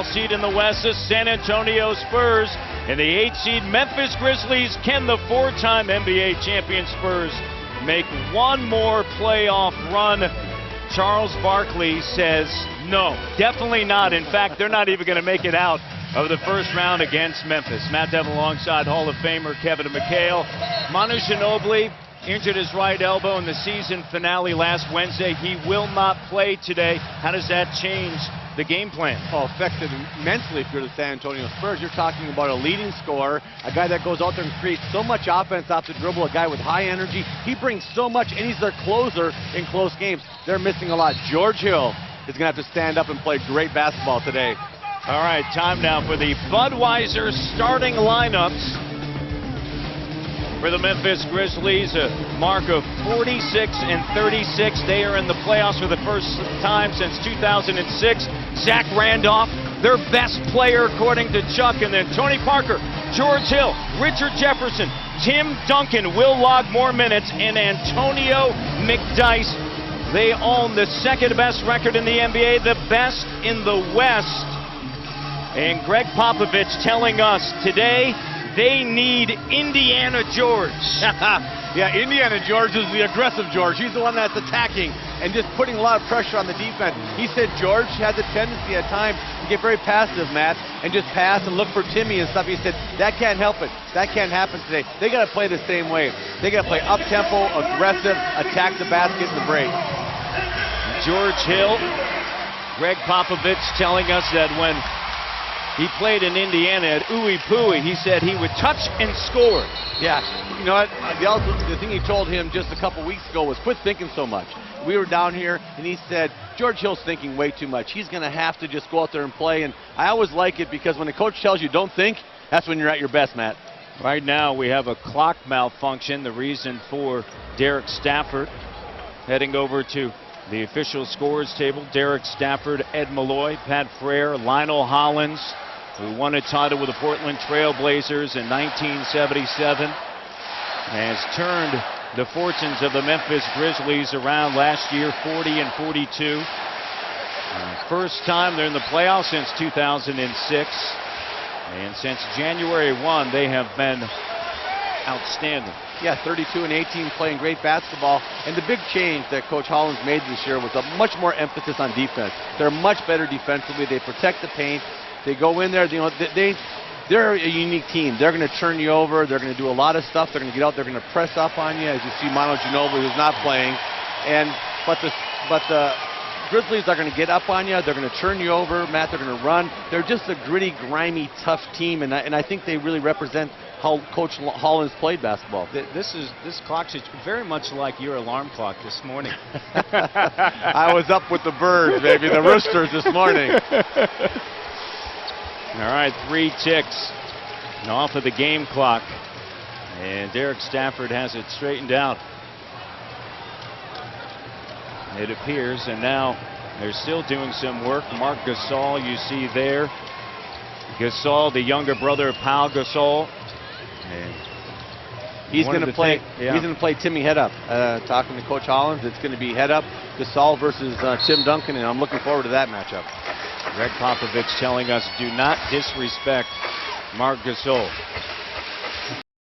Seed in the West, the San Antonio Spurs, and the 8th seed Memphis Grizzlies. Can the 4-time NBA champion Spurs make one more playoff run? Charles Barkley says no, definitely not. In fact, they're not even going to make it out of the first round against Memphis. Matt Devlin alongside Hall of Famer Kevin McHale. Manu Ginobili injured his right elbow in the season finale last Wednesday. He will not play today. How does that change the game plan? Oh, affected immensely if you're the San Antonio Spurs. You're talking about a leading scorer, a guy that goes out there and creates so much offense off the dribble, a guy with high energy. He brings so much, and he's their closer in close games. They're missing a lot. George Hill is going to have to stand up and play great basketball today. All right, time now for the Budweiser starting lineups for the Memphis Grizzlies. A mark of 46 and 36. They are in the playoffs for the first time since 2006. Zach Randolph, their best player according to Chuck, and then Tony Parker, George Hill, Richard Jefferson, Tim Duncan will log more minutes, and Antonio McDyess. They own the second best record in the NBA, the best in the West. And Greg Popovich telling us today they need Indiana George. Yeah, Indiana George is the aggressive George. He's the one that's attacking and just putting a lot of pressure on the defense. He said George has a tendency at times to get very passive, Matt, and just pass and look for Timmy and stuff. He said that can't help it. That can't happen today. They got to play the same way. They got to play up-tempo, aggressive, attack the basket in the break. George Hill, Greg Popovich telling us that when he played in Indiana at Ooey Pooey, he said he would touch and score. Yeah, you know what? The thing he told him just a couple weeks ago was quit thinking so much. We were down here, and he said, George Hill's thinking way too much. He's going to have to just go out there and play. And I always like it because when the coach tells you don't think, that's when you're at your best, Matt. Right now we have a clock malfunction. The reason for Derek Stafford heading over to the official scores table. Derek Stafford, Ed Malloy, Pat Frere, Lionel Hollins, who won a title with the Portland Trail Blazers in 1977, has turned the fortunes of the Memphis Grizzlies around last year, 40 and 42. First time they're in the playoffs since 2006. And since January 1, they have been outstanding. Yeah, 32 and 18, playing great basketball. And the big change that Coach Hollins made this year was a much more emphasis on defense. They're much better defensively. They protect the paint. They go in there. You know, they're a unique team. They're going to turn you over. They're going to do a lot of stuff. They're going to get out. They're going to press up on you, as you see Manu Ginobili, who's not playing. But the Grizzlies are going to get up on you. They're going to turn you over, Matt. They're going to run. They're just a gritty, grimy, tough team, and I think they really represent how Coach Hollins played basketball. This clock is very much like your alarm clock this morning. I was up with the birds, baby, the roosters this morning. All right, 3 ticks off of the game clock, and Derek Stafford has it straightened out. It appears, and now they're still doing some work. Marc Gasol, you see there. Gasol, the younger brother of Pau Gasol. And he's going to play. He's going to play Timmy head up. Talking to Coach Hollins, it's going to be head up Gasol versus Tim Duncan, and I'm looking forward to that matchup. Greg Popovich telling us do not disrespect Marc Gasol.